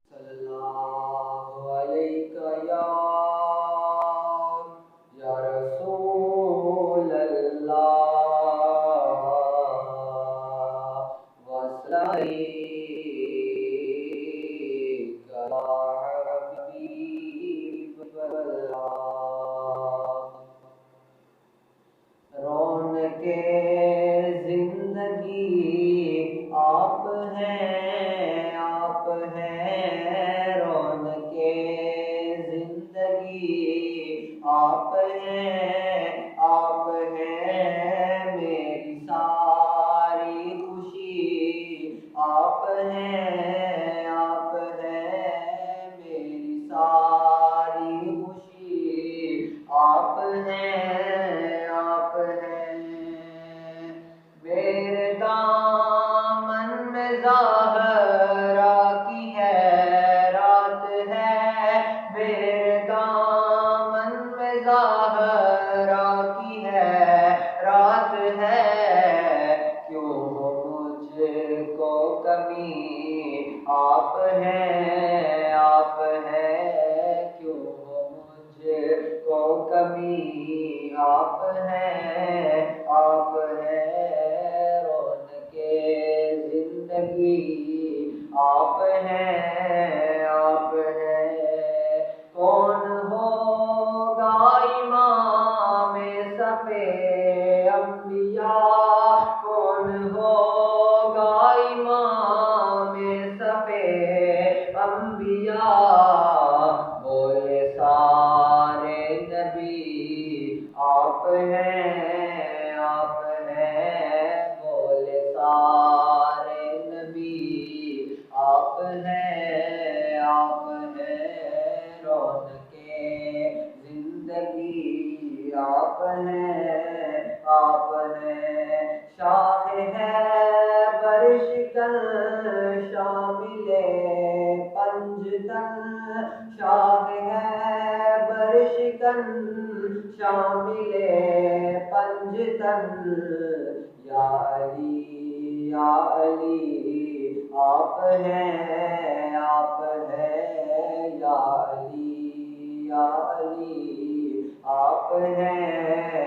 صلی اللہ علیہ یا رسول اللہ وسلم علیک یا حبیب اللہ۔ رونق زندگی آپ ہیں، آپ ہیں، رونق زندگی آپ ہیں، آپ ہیں، میری ساری خوشی آپ ہیں، آپ ہیں، میری ساری خوشی آپ ہیں، آپ ہیں۔ میرے دامن میں زہرا کی حیرات ہے، میرے دامن میں زہرا کی حیرات ہے، کیوں ہو مجھ کو کمی آپ ہیں، آپ ہیں، کیوں ہو مجھ کو کمی آپ ہیں، آپ ہیں، رونق زندگی آپ ہیں، آپ ہیں۔ کون ہوگا امام صفِ انبیاء، کون ہوگا امام صفِ انبیاء، بولے سارے نبی آپ ہیں، آپ ہیں، بولے سارے نبی آپ ہیں، آپ ہیں، رونق زندگی آپ ہیں، آپ ہیں۔ شاہ ہے برشکن شامل پنجتن، شاہ ہے برشکن شامل پنجتن، یا علی یا علی آپ ہیں، آپ ہیں، یا علی یا علی آپ ہیں،